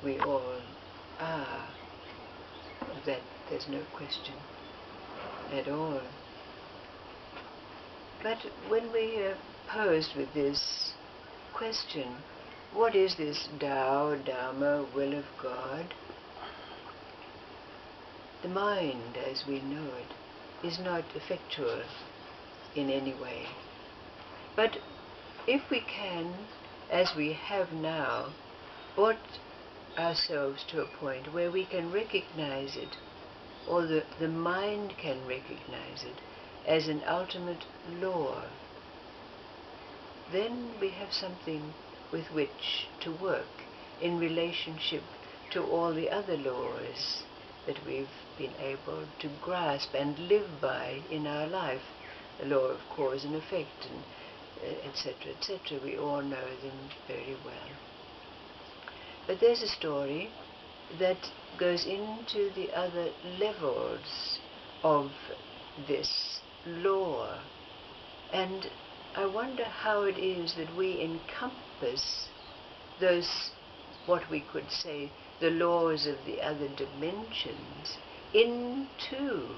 We all are. That there's no question at all. But when we are posed with this question, what is this Tao, Dharma, will of God? The mind, as we know it, is not effectual in any way. But if we can, as we have now, brought ourselves to a point where we can recognize it, or the mind can recognize it, as an ultimate law, then we have something with which to work in relationship to all the other laws that we've been able to grasp and live by in our life. The law of cause and effect, and etc., etc. We all know them very well. But there's a story that goes into the other levels of this law, and I wonder how it is that we encompass those, what we could say, the laws of the other dimensions into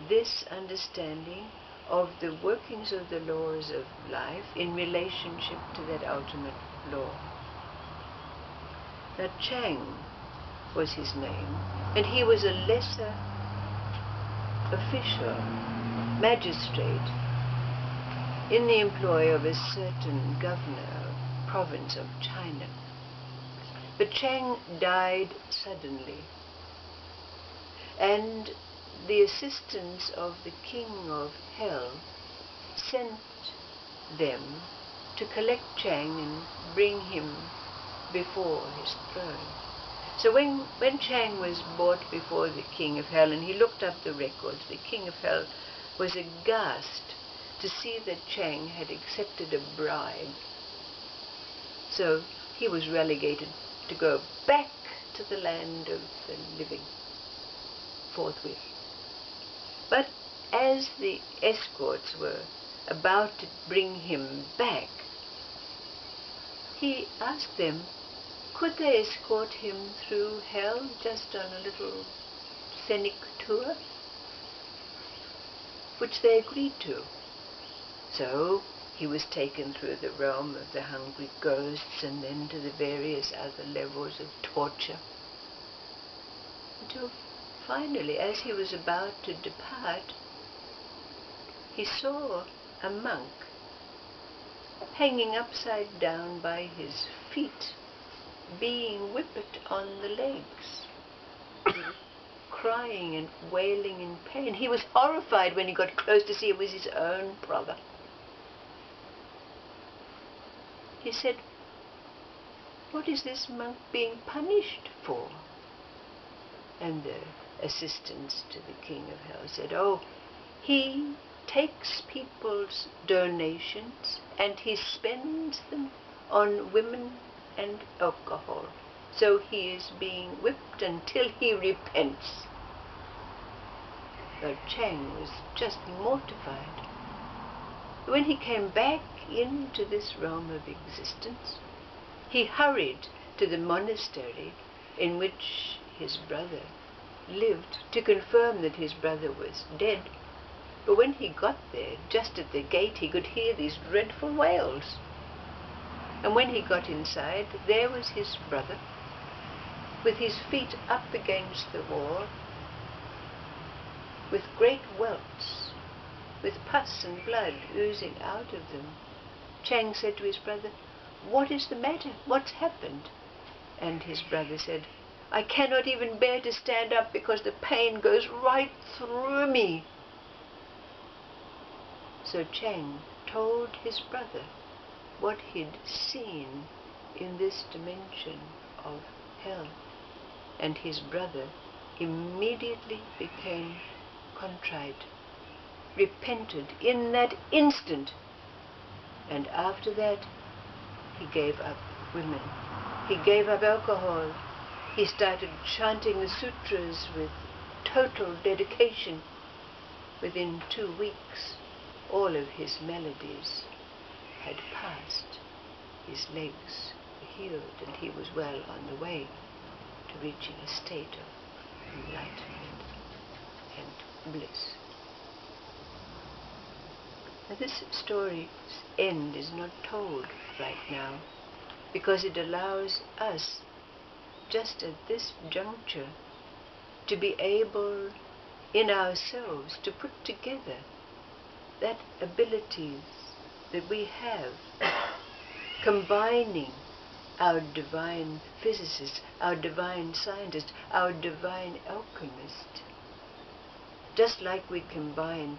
this understanding of the workings of the laws of life in relationship to that ultimate law. Now Chang was his name, and he was a lesser official, magistrate, in the employ of a certain governor, province of China. But Chang died suddenly, and the assistants of the king of hell sent them to collect Chang and bring him before his throne. So when Chang was brought before the king of hell, and he looked up the records, the king of hell was aghast to see that Chang had accepted a bribe. So he was relegated to go back to the land of the living forthwith. But as the escorts were about to bring him back, he asked them, could they escort him through hell just on a little scenic tour? Which they agreed to. So he was taken through the realm of the hungry ghosts and then to the various other levels of torture, until finally, as he was about to depart, he saw a monk hanging upside down by his feet, being whipped on the legs, crying and wailing in pain. He was horrified when he got close to see it was his own brother. He said, what is this monk being punished for? And the assistants to the king of hell said, oh, he takes people's donations and he spends them on women and alcohol. So he is being whipped until he repents. But Chang was just mortified. When he came back into this realm of existence, he hurried to the monastery in which his brother lived to confirm that his brother was dead. But when he got there, just at the gate, he could hear these dreadful wails. And when he got inside, there was his brother, with his feet up against the wall, with great welts, with pus and blood oozing out of them. Chang said to his brother, what is the matter? What's happened? And his brother said, I cannot even bear to stand up because the pain goes right through me. So Chang told his brother what he'd seen in this dimension of hell. And his brother immediately became contrite, repented in that instant. And after that, he gave up women. He gave up alcohol. He started chanting the sutras with total dedication. Within 2 weeks, all of his melodies had passed. His legs were healed and he was well on the way. to reaching a state of enlightenment and bliss. Now, this story's end is not told right now because it allows us, just at this juncture, to be able in ourselves to put together that abilities that we have, combining our divine physicist, our divine scientist, our divine alchemist. Just like we combine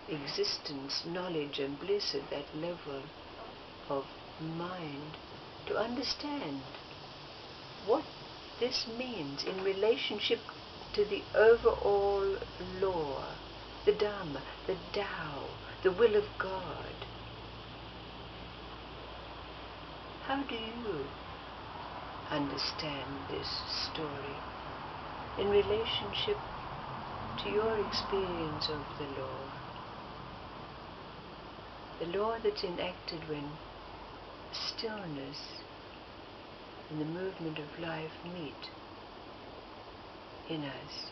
existence, knowledge and bliss at that level of mind, to understand what this means in relationship to the overall law, the Dharma, the Tao, the will of God. How do you understand this story in relationship to your experience of the law? The law that's enacted when stillness and the movement of life meet in us.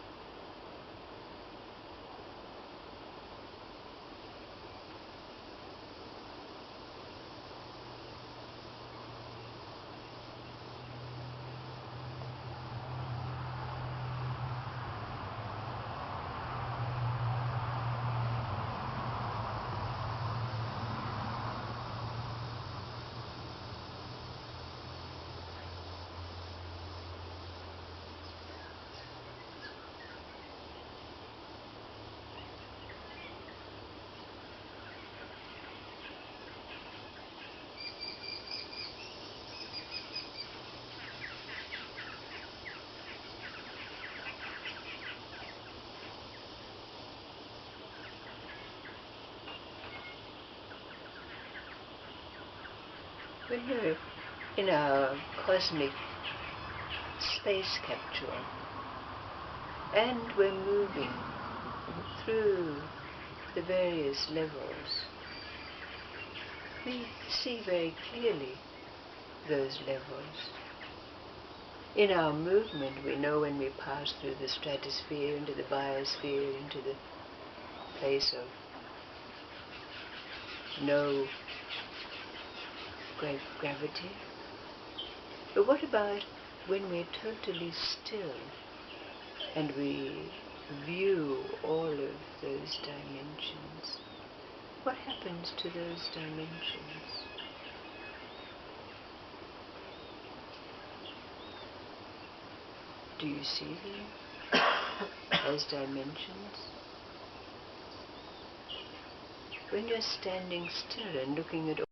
When we're in our cosmic space capsule and we're moving through the various levels, we see very clearly those levels. In our movement, we know when we pass through the stratosphere, into the biosphere, into the place of no great gravity. But what about when we're totally still and we view all of those dimensions? What happens to those dimensions? Do you see them as dimensions? When you're standing still and looking at